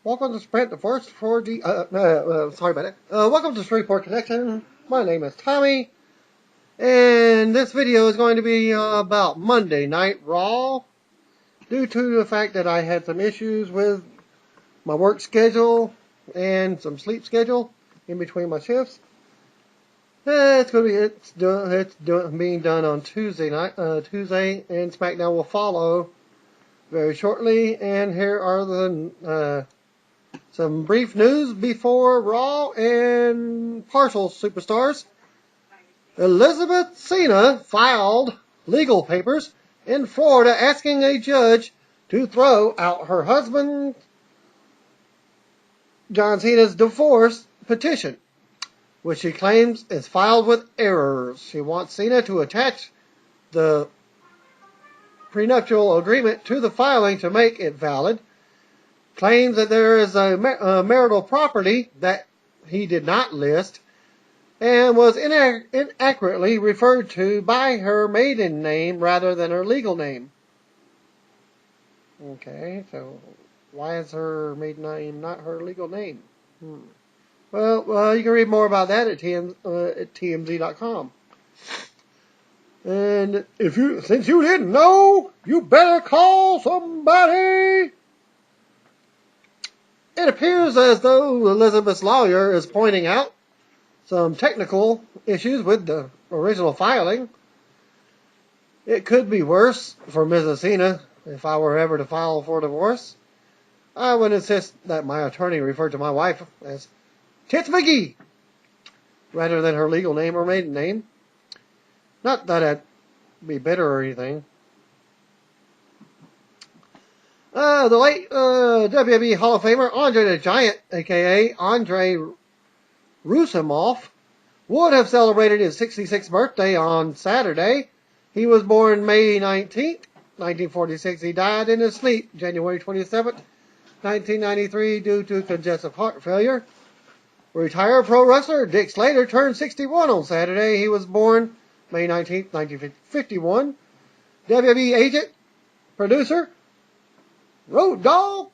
Welcome to Sprint, the first 4G. Sorry about that. Welcome to Shreveport Connection. My name is Tommy, and this video is going to be about Monday Night Raw. Due to the fact that I had some issues with my work schedule and some sleep schedule in between my shifts, being done on Tuesday night. Tuesday, and SmackDown will follow very shortly. And here are the some brief news before Raw and partial superstars. Elizabeth Cena filed legal papers in Florida asking a judge to throw out her husband John Cena's divorce petition, which she claims is filed with errors. She wants Cena to attach the prenuptial agreement to the filing to make it valid. Claims that there is a marital property that he did not list and was inaccurately referred to by her maiden name rather than her legal name. Okay, so why is her maiden name not her legal name? Well, you can read more about that at TMZ.com. And since you didn't know, you better call somebody. It appears as though Elizabeth's lawyer is pointing out some technical issues with the original filing. It could be worse for Mrs. Cena if I were ever to file for divorce. I would insist that my attorney refer to my wife as Tits McGee rather than her legal name or maiden name. Not that I'd be bitter or anything. The late WWE Hall of Famer Andre the Giant, a.k.a. Andre Roussimoff, would have celebrated his 66th birthday on Saturday. He was born May 19th, 1946. He died in his sleep January 27th, 1993 due to congestive heart failure. Retired pro wrestler Dick Slater turned 61 on Saturday. He was born May 19th, 1951. WWE agent, producer, Road Dogg,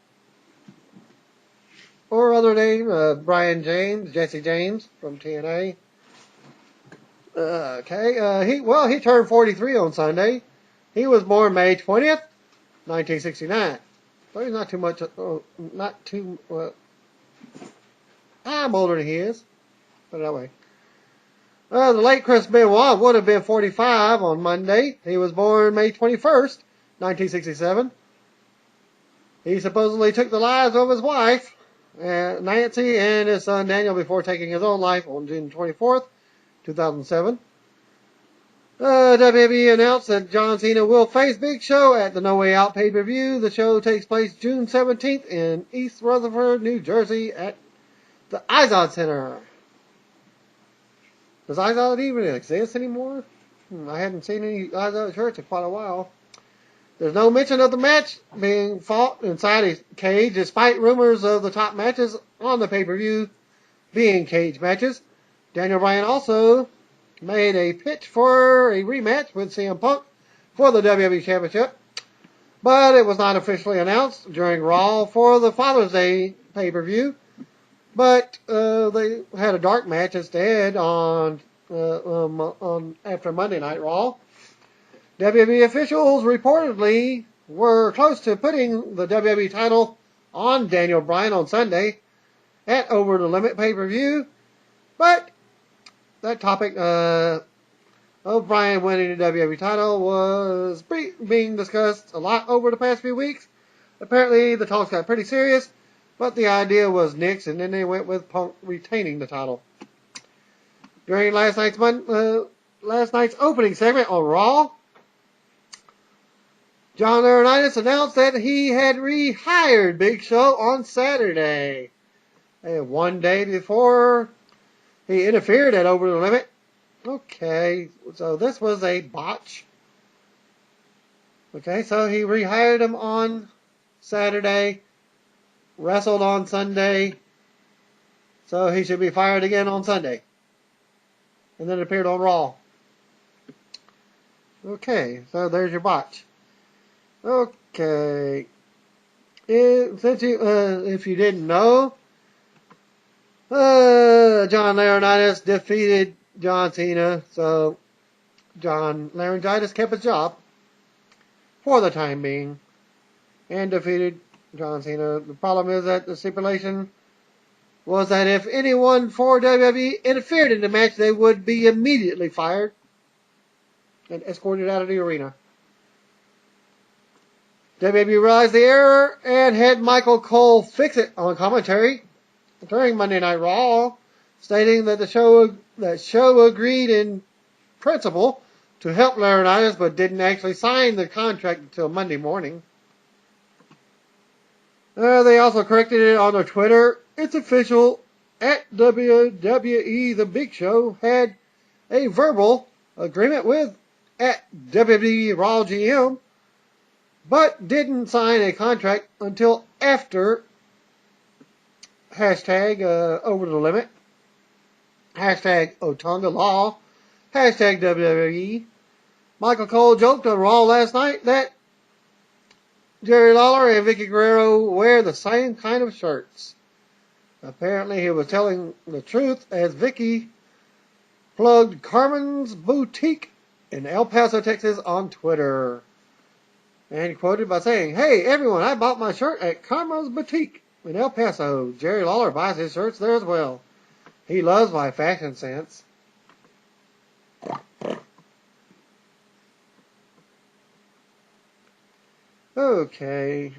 or other name, Brian James, Jesse James from TNA. He turned 43 on Sunday. He was born May 20th, 1969. So he's not too much, I'm older than he is. Put it that way. The late Chris Benoit would have been 45 on Monday. He was born May 21st, 1967. He supposedly took the lives of his wife, Nancy, and his son Daniel before taking his own life on June 24th, 2007. WWE announced that John Cena will face Big Show at the No Way Out pay-per-view. The show takes place June 17th in East Rutherford, New Jersey at the Izod Center. Does Izod even exist anymore? I hadn't seen any Izod shirts in quite a while. There's no mention of the match being fought inside a cage, despite rumors of the top matches on the pay-per-view being cage matches. Daniel Bryan also made a pitch for a rematch with CM Punk for the WWE Championship, but it was not officially announced during Raw for the Father's Day pay-per-view. But they had a dark match instead on after Monday Night Raw. WWE officials reportedly were close to putting the WWE title on Daniel Bryan on Sunday at Over the Limit pay-per-view, but that topic of Bryan winning the WWE title was being discussed a lot over the past few weeks. Apparently the talks got pretty serious, but the idea was nixed, and then they went with Punk retaining the title. During last night's opening segment on Raw, John Laurinaitis announced that he had rehired Big Show on Saturday. And one day before he interfered at Over the Limit. Okay, so this was a botch. Okay, so he rehired him on Saturday, wrestled on Sunday, so he should be fired again on Sunday. And then appeared on Raw. Okay, so there's your botch. Okay. If you didn't know, John Laurinaitis defeated John Cena, so John Laurinaitis kept his job for the time being and defeated John Cena. The problem is that the stipulation was that if anyone for WWE interfered in the match, they would be immediately fired and escorted out of the arena. WWE realized the error and had Michael Cole fix it on commentary during Monday Night Raw, stating that the show agreed in principle to help Laurinaitis, but didn't actually sign the contract until Monday morning. They also corrected it on their Twitter. It's official. At WWE, The Big Show had a verbal agreement with at WWE Raw GM, but didn't sign a contract until after hashtag over the limit, hashtag Otunga Law, hashtag WWE. Michael Cole joked on Raw last night that Jerry Lawler and Vicky Guerrero wear the same kind of shirts. Apparently he was telling the truth as Vicky plugged Carmen's Boutique in El Paso, Texas on Twitter. And quoted by saying, "Hey everyone, I bought my shirt at Carmen's Boutique in El Paso. Jerry Lawler buys his shirts there as well. He loves my fashion sense." Okay.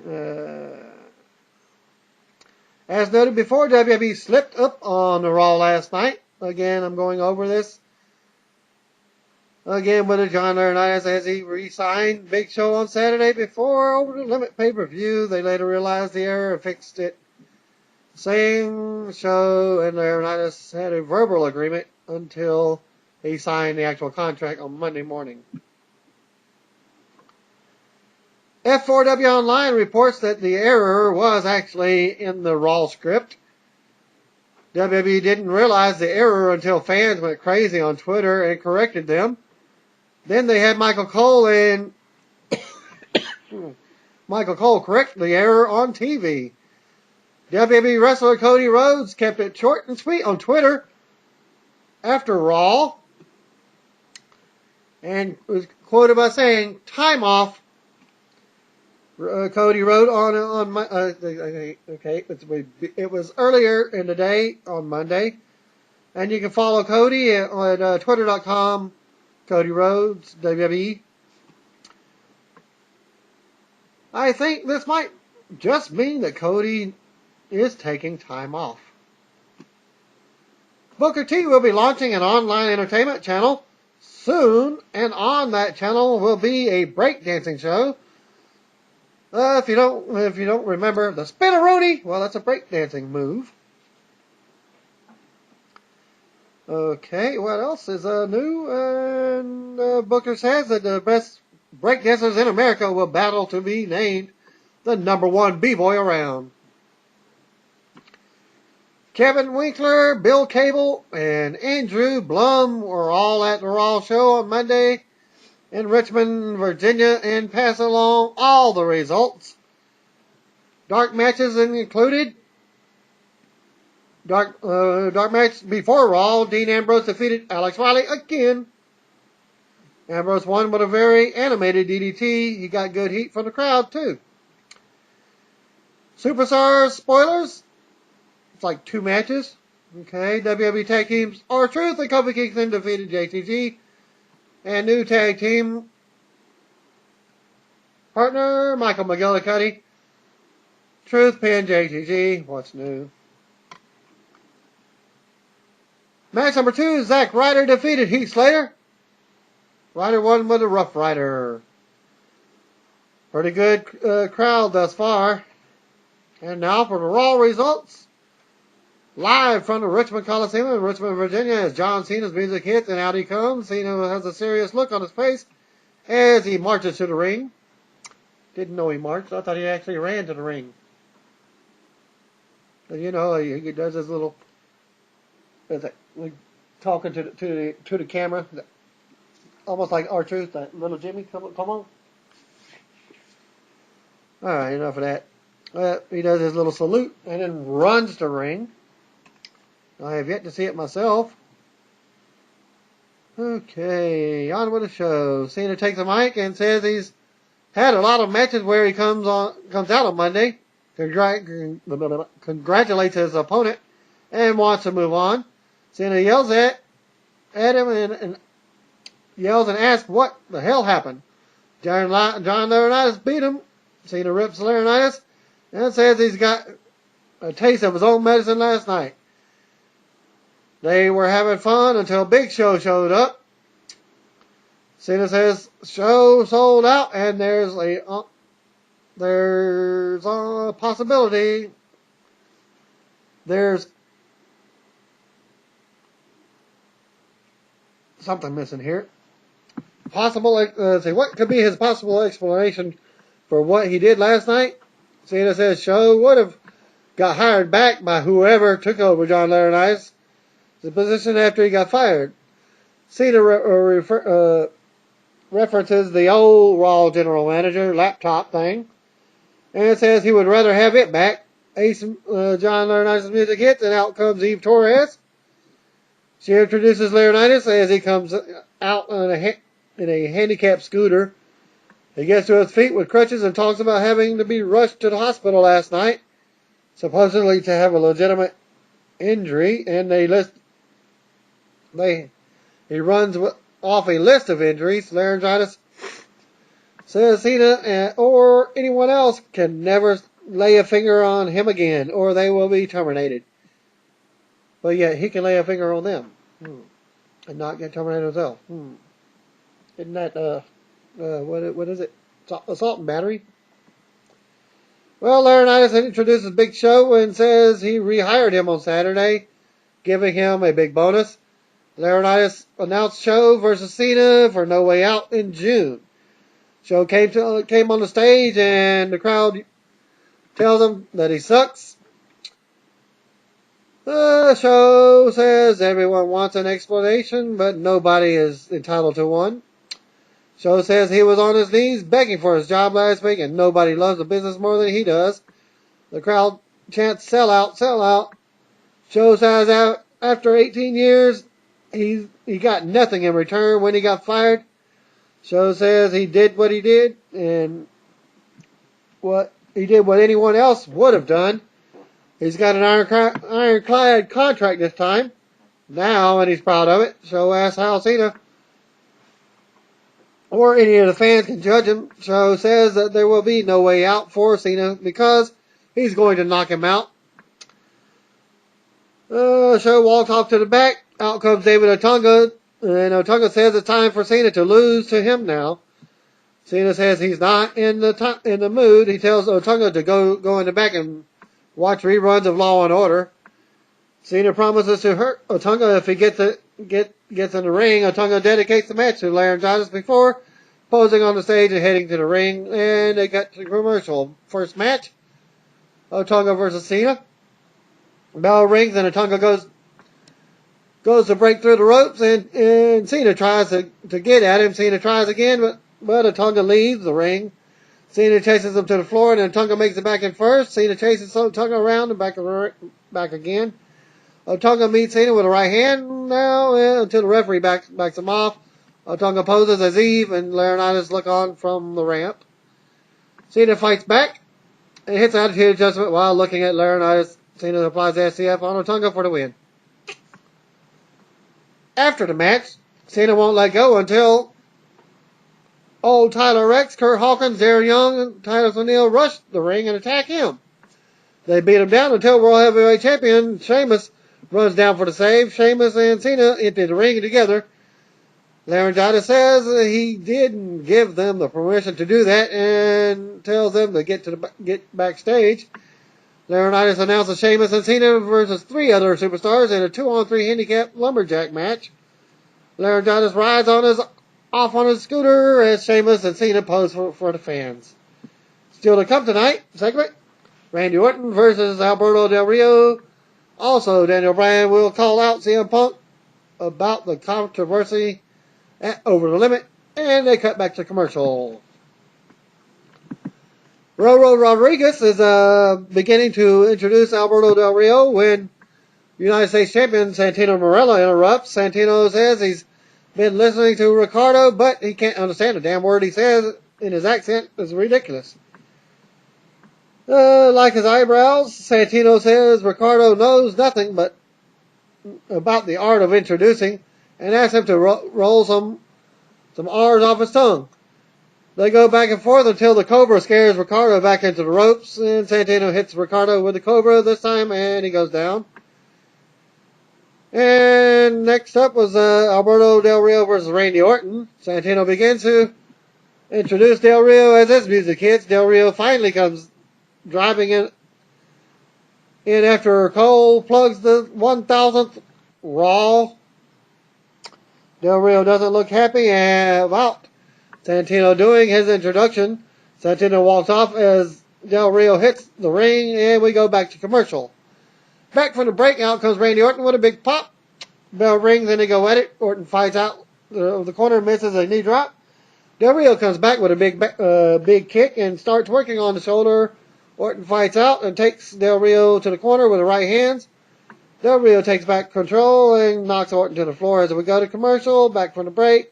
As noted before, WWE slipped up on the Raw last night. Again, I'm going over this. Again, with John Laurinaitis as he re-signed Big Show on Saturday before Over the Limit pay-per-view. They later realized the error and fixed it, saying Show and Laurinaitis had a verbal agreement until he signed the actual contract on Monday morning. F4W Online reports that the error was actually in the Raw script. WWE didn't realize the error until fans went crazy on Twitter and corrected them. Then they had Michael Cole correct the error on TV. WWE wrestler Cody Rhodes kept it short and sweet on Twitter after Raw and was quoted by saying, "Time off." Cody wrote on my, it was earlier in the day on Monday, and you can follow Cody on twitter.com, Cody Rhodes, WWE. I think this might just mean that Cody is taking time off. Booker T will be launching an online entertainment channel soon, and on that channel will be a breakdancing show. If you don't remember the Spinneroonie, well, that's a breakdancing move. Okay, what else is new? And Booker says that the best breakdancers in America will battle to be named the #1 b-boy around. Kevin Winkler, Bill Cable, and Andrew Blum were all at the Raw show on Monday in Richmond, Virginia, and pass along all the results. Dark matches included dark match before Raw. Dean Ambrose defeated Alex Riley again. Ambrose won with a very animated DDT. He got good heat from the crowd too. Superstars spoilers. It's like 2 matches. Okay, WWE Tag Teams R-Truth and Kofi Kingston defeated JTG. And new tag team partner, Michael McGillicuddy. Truth pinned JTG. What's new? Match number 2, Zack Ryder defeated Heath Slater. Ryder won with a Rough Rider. Pretty good crowd thus far. And now for the Raw results. Live from the Richmond Coliseum in Richmond, Virginia, as John Cena's music hits and out he comes. Cena has a serious look on his face as he marches to the ring. Didn't know he marched. I thought he actually ran to the ring. And you know, he does his little, like talking to the camera, almost like R-Truth, that little Jimmy. Come on. All right, enough of that. He does his little salute and then runs to the ring. I have yet to see it myself. Okay, on with the show. Cena takes the mic and says he's had a lot of matches where he comes out on Monday, congratulates his opponent, and wants to move on. Cena yells at him and yells and asks what the hell happened. John Laurinaitis beat him. Cena rips Laurinaitis and says he's got a taste of his own medicine last night. They were having fun until Big Show showed up. Cena says show sold out, and there's a possibility. There's something missing here. What could be his possible explanation for what he did last night? Cena says show would have got hired back by whoever took over John Laurinaitis' the position after he got fired. Cena references the old Raw general manager laptop thing, and says he would rather have it back. John Laurinaitis' music hits, and out comes Eve Torres. She introduces Laurinaitis as he comes out in a handicapped scooter. He gets to his feet with crutches and talks about having to be rushed to the hospital last night, supposedly to have a legitimate injury, and he runs off a list of injuries. Laurinaitis says Cena or anyone else can never lay a finger on him again, or they will be terminated. But yet he can lay a finger on them and not get terminated himself. Isn't that what is it? Assault and battery. Well, Laurinaitis introduces Big Show and says he rehired him on Saturday, giving him a big bonus. Laurinaitis announced Show versus Cena for No Way Out in June. Show came on the stage and the crowd tells him that he sucks. The Show says everyone wants an explanation, but nobody is entitled to one. Show says he was on his knees begging for his job last week, and nobody loves the business more than he does. The crowd chants, "Sell out, sell out." Show says after 18 years, he got nothing in return when he got fired. Show says he did what he did, and what anyone else would have done. He's got an ironclad contract this time now, and he's proud of it. Show asks how Cena or any of the fans can judge him. Show says that there will be no way out for Cena because he's going to knock him out. Show walks off to the back. Out comes David Otunga, and Otunga says it's time for Cena to lose to him now. Cena says he's not in the mood. He tells Otunga to go in the back and watch reruns of Law and Order. Cena promises to hurt Otunga if he gets in the ring. Otunga dedicates the match to Laurinaitis before posing on the stage and heading to the ring. And they got to commercial. First match, Otunga versus Cena. Bell rings and Otunga goes to break through the ropes, and Cena tries to get at him. Cena tries again, but Otunga leaves the ring. Cena chases him to the floor, and Otunga makes it back in first. Cena chases Otunga around and back again. Otunga meets Cena with a right hand now until the referee backs him off. Otunga poses as Eve, and Laurinaitis look on from the ramp. Cena fights back and hits an attitude adjustment while looking at Laurinaitis. Cena applies the SCF on Otunga for the win. After the match, Cena won't let go until old Tyler Rex, Kurt Hawkins, Darren Young, and Titus O'Neil rush the ring and attack him. They beat him down until World Heavyweight Champion Sheamus runs down for the save. Sheamus and Cena empty the ring together. Laurinaitis says he didn't give them the permission to do that and tells them to get backstage. Laurinaitis announces Sheamus and Cena versus 3 other superstars in a 2-on-3 handicap lumberjack match. Laurinaitis rides off on his scooter as Sheamus and Cena pose for the fans. Still to come tonight, segment, Randy Orton versus Alberto Del Rio. Also, Daniel Bryan will call out CM Punk about the controversy at Over the Limit, and they cut back to commercial. Roro Rodriguez is beginning to introduce Alberto Del Rio when United States champion Santino Marella interrupts. Santino says he's been listening to Ricardo, but he can't understand a damn word he says, and his accent is ridiculous. Like his eyebrows, Santino says Ricardo knows nothing but about the art of introducing and asks him to roll some R's off his tongue. They go back and forth until the Cobra scares Ricardo back into the ropes, and Santino hits Ricardo with the Cobra this time, and he goes down. And next up was Alberto Del Rio versus Randy Orton. Santino begins to introduce Del Rio as his music hits. Del Rio finally comes driving in after Cole plugs the 1000th Raw. Del Rio doesn't look happy about Santino doing his introduction. Santino walks off as Del Rio hits the ring, and we go back to commercial. Back from the break, out comes Randy Orton with a big pop. Bell rings, and they go at it. Orton fights out the corner, misses a knee drop. Del Rio comes back with a big kick and starts working on the shoulder. Orton fights out and takes Del Rio to the corner with the right hands. Del Rio takes back control and knocks Orton to the floor as we go to commercial. Back from the break.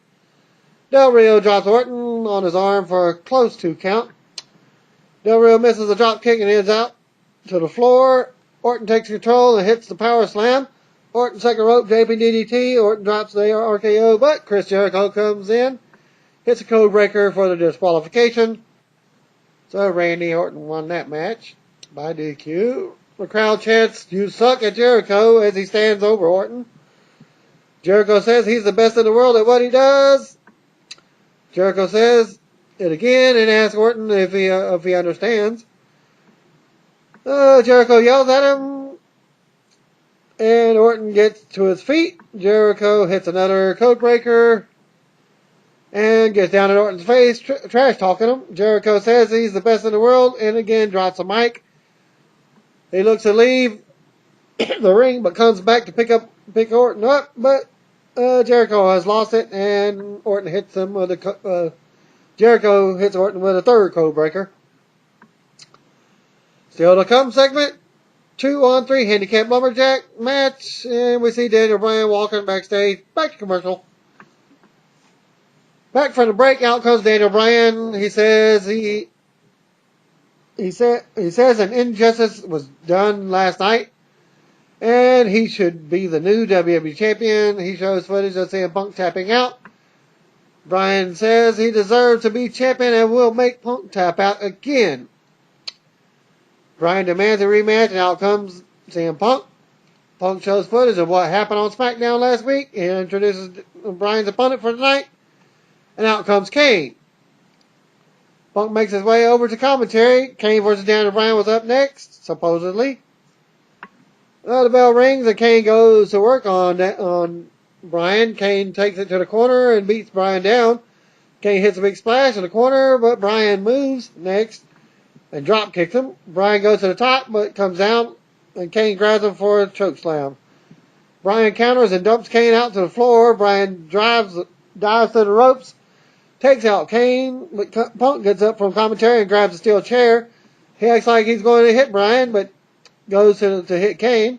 Del Rio drops Orton on his arm for a close 2 count. Del Rio misses a drop kick and ends out to the floor. Orton takes control and hits the power slam. Orton second rope JP DDT. Orton drops the RKO, but Chris Jericho comes in, hits a code breaker for the disqualification. So Randy Orton won that match by DQ. The crowd chants, "You suck," at Jericho as he stands over Orton. Jericho says he's the best in the world at what he does. Jericho says it again and asks Orton if he understands. Jericho yells at him, and Orton gets to his feet. Jericho hits another code breaker and gets down in Orton's face, trash talking him. Jericho says he's the best in the world, and again drops a mic. He looks to leave the ring, but comes back to pick Orton up, but Jericho has lost it, and Orton hits him with Jericho hits Orton with a third code breaker. Still to come segment 2-on-3 handicap lumberjack match, and we see Daniel Bryan walking backstage. Back to commercial. Back from the break, out comes Daniel Bryan. He says he says an injustice was done last night, and he should be the new WWE champion. He shows footage of CM Punk tapping out. Bryan says he deserves to be champion and will make Punk tap out again. Bryan demands a rematch, and out comes CM Punk. Punk shows footage of what happened on SmackDown last week and introduces Bryan's opponent for tonight, and out comes Kane. Punk makes his way over to commentary. Kane versus Daniel Bryan was up next, supposedly. The bell rings and Kane goes to work on Bryan. Kane takes it to the corner and beats Bryan down. Kane hits a big splash in the corner, but Bryan moves next and drop kicks him. Bryan goes to the top, but comes down, and Kane grabs him for a choke slam. Bryan counters and dumps Kane out to the floor. Bryan dives to the ropes, takes out Kane, but Punk gets up from commentary and grabs a steel chair. He acts like he's going to hit Bryan, but goes to hit Kane.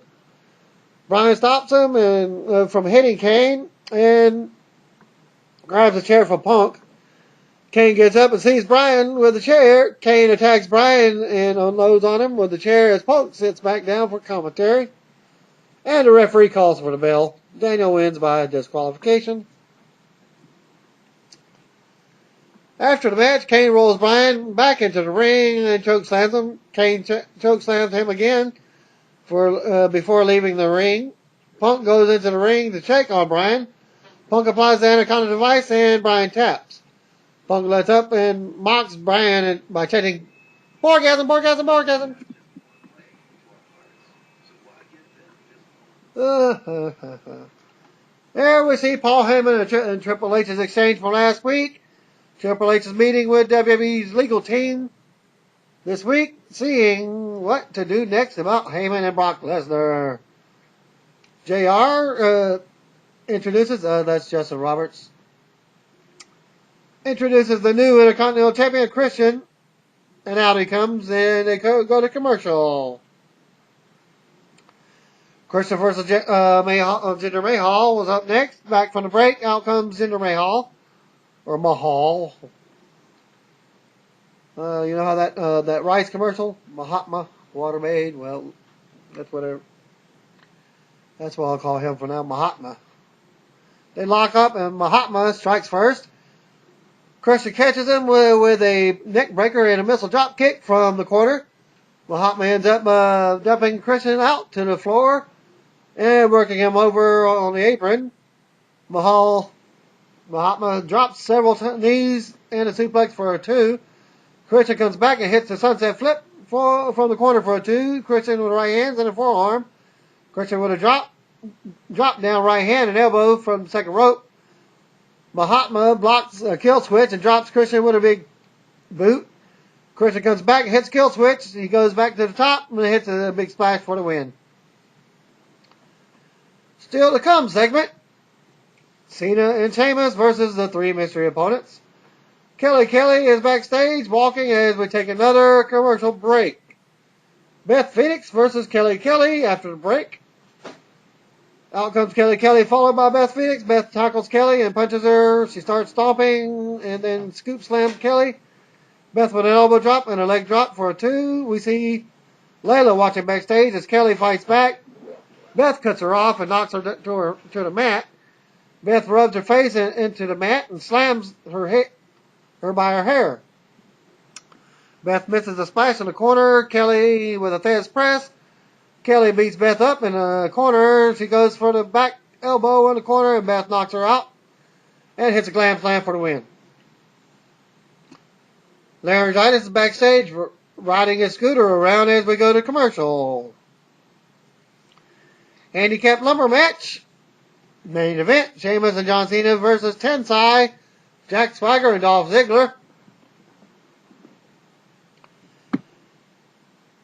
Bryan stops him and from hitting Kane and grabs a chair from Punk. Kane gets up and sees Bryan with the chair. Kane attacks Bryan and unloads on him with the chair as Punk sits back down for commentary. And the referee calls for the bell. Daniel wins by disqualification. After the match, Kane rolls Bryan back into the ring and chokeslams him. Kane chokeslams him again before leaving the ring. Punk goes into the ring to check on Bryan. Punk applies the Anaconda device and Bryan taps. Punk lets up and mocks Bryan by chanting, "Borgasm, borgasm, borgasm." There we see Paul Heyman and Triple H's exchange from last week. Triple H is meeting with WWE's legal team this week, seeing what to do next about Heyman and Brock Lesnar. JR introduces, that's Justin Roberts, introduces the new Intercontinental Champion, Christian. And out he comes, and they go to commercial. Christian versus Jinder Mahal was up next. Back from the break, out comes Jinder Mahal. Or Mahal. You know how that rice commercial? Mahatma, water made. Well, that's whatever. That's what I'll call him for now, Mahatma. They lock up, and Mahatma strikes first. Christian catches him with a neck breaker and a missile drop kick from the corner. Mahatma ends up dumping Christian out to the floor and working him over on the apron. Mahatma drops several knees and a suplex for a 2. Christian comes back and hits the sunset flip from the corner for a 2. Christian with right hands and a forearm. Christian with a drop down right hand and elbow from the second rope. Mahatma blocks a kill switch and drops Christian with a big boot. Christian comes back and hits kill switch. He goes back to the top and hits a big splash for the win. Still to come segment. Cena and Sheamus versus the 3 mystery opponents. Kelly is backstage walking as we take another commercial break. Beth Phoenix versus Kelly after the break. Out comes Kelly followed by Beth Phoenix. Beth tackles Kelly and punches her. She starts stomping and then scoop slams Kelly. Beth with an elbow drop and a leg drop for a 2. We see Layla watching backstage as Kelly fights back. Beth cuts her off and knocks her to the mat. Beth rubs her face into the mat and slams her by her hair. Beth misses a splash in the corner. Kelly with a Thesz press. Kelly beats Beth up in the corner. She goes for the back elbow in the corner, and Beth knocks her out and hits a glam slam for the win. Laryngitis is backstage riding his scooter around as we go to commercial. Handicap lumber match. Main event, Sheamus and John Cena versus Tensai, Jack Swagger, and Dolph Ziggler.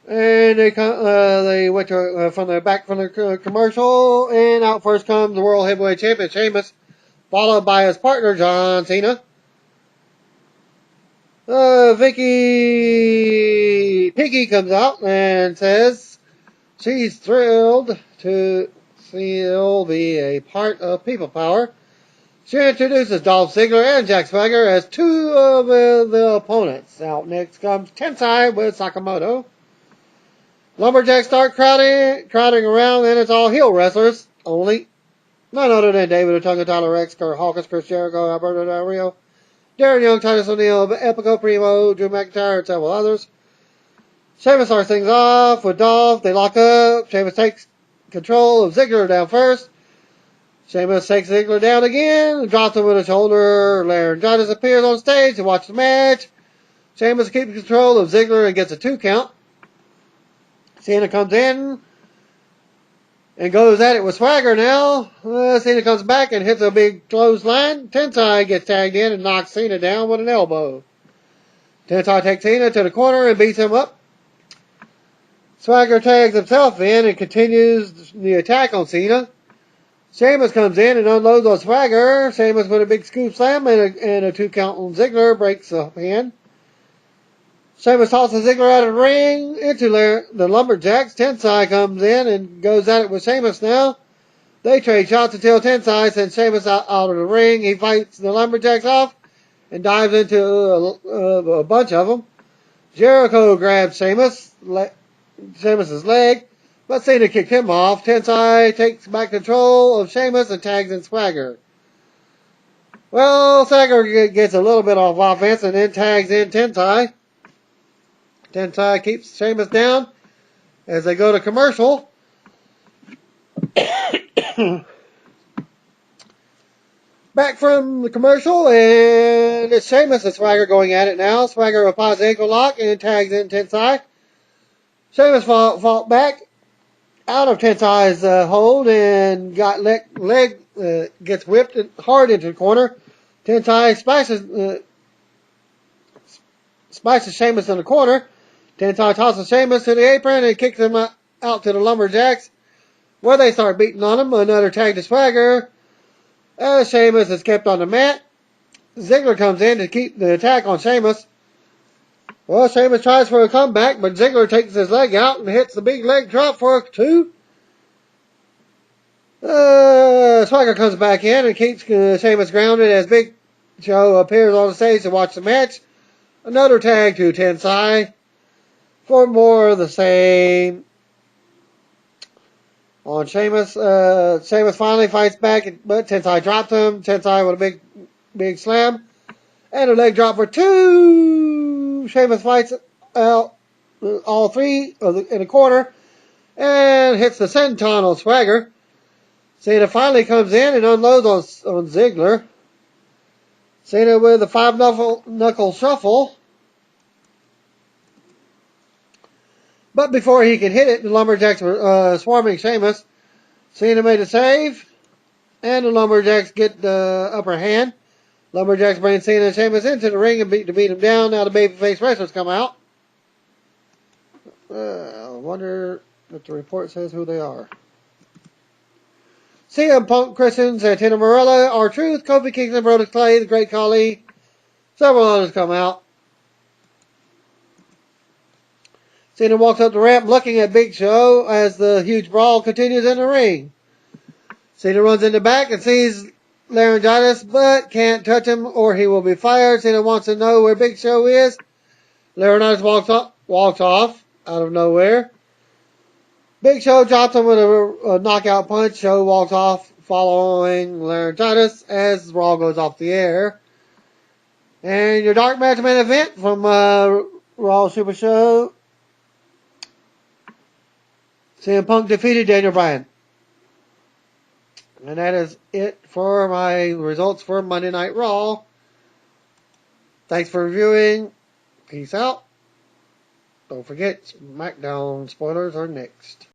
And they went from the commercial, and out first comes the World Heavyweight Champion Sheamus, followed by his partner John Cena. Piggy comes out and says she's thrilled to still be a part of People Power. She introduces Dolph Ziggler and Jack Swagger as 2 of the opponents. Out next comes Tensai with Sakamoto. Lumberjacks start crowding around, and it's all heel wrestlers only. None other than David Otunga, Tyler Rex, Kurt Hawkins, Chris Jericho, Alberto Del Rio, Darren Young, Titus O'Neil, Epico Primo, Drew McIntyre, and several others. Sheamus starts things off with Dolph. They lock up. Sheamus takes control of Ziggler down first. Sheamus takes Ziggler down again and drops him with a shoulder. Laryngitis appears on stage to watch the match. Sheamus keeps control of Ziggler and gets a 2 count. Cena comes in and goes at it with Swagger now. Cena comes back and hits a big clothesline. Tensai gets tagged in and knocks Cena down with an elbow. Tensai takes Cena to the corner and beats him up. Swagger tags himself in and continues the attack on Cena. Sheamus comes in and unloads on Swagger. Sheamus with a big scoop slam and a 2 count on Ziggler breaks the pin. Sheamus tosses Ziggler out of the ring into the Lumberjacks. Tensai comes in and goes at it with Sheamus now. They trade shots until Tensai sends Sheamus out of the ring. He fights the Lumberjacks off and dives into a bunch of them. Jericho grabs Sheamus's leg, but Cena kicked him off. Tensai takes back control of Sheamus and tags in Swagger. Well, Swagger gets a little bit off offense and then tags in Tensai. Tensai keeps Sheamus down as they go to commercial. Back from the commercial, and it's Sheamus and Swagger going at it now. Swagger applies ankle lock and tags in Tensai. Sheamus fought back out of Tensai's hold and got leg gets whipped hard into the corner. Tensai splashes Sheamus in the corner. Tensai tosses Sheamus to the apron and kicks him out to the Lumberjacks, where they start beating on him. Another tag to Swagger. Sheamus is kept on the mat. Ziggler comes in to keep the attack on Sheamus. Well, Sheamus tries for a comeback, but Ziggler takes his leg out and hits the big leg drop for a 2. Swagger comes back in and keeps Sheamus grounded as Big Show appears on the stage to watch the match. Another tag to Tensai for more of the same. On Sheamus, Sheamus finally fights back, but Tensai dropped him. Tensai with a big slam and a leg drop for 2. Sheamus fights out all 3 in the corner and hits the senton on Swagger. Cena finally comes in and unloads on Ziggler. Cena with a 5-knuckle shuffle. But before he can hit it, the Lumberjacks were swarming Sheamus. Cena made a save, and the Lumberjacks get the upper hand. Lumberjacks bring Cena and Sheamus into the ring and to beat him down. Now the babyface wrestlers come out. I wonder if the report says who they are. CM Punk, Christian, Santana Marella, R-Truth, Kofi Kingston, Brodus Clay, The Great Khali. Several others come out. Cena walks up the ramp looking at Big Show as the huge brawl continues in the ring. Cena runs in the back and sees Laryngitis, but can't touch him or he will be fired. Cena wants to know where Big Show is. Laryngitis walks off out of nowhere. Big Show drops him with a knockout punch. Show walks off following Laryngitis as Raw goes off the air. And your Dark Match main event from Raw Super Show. CM Punk defeated Daniel Bryan. And that is it for my results for Monday Night Raw. Thanks for reviewing. Peace out. Don't forget, SmackDown spoilers are next.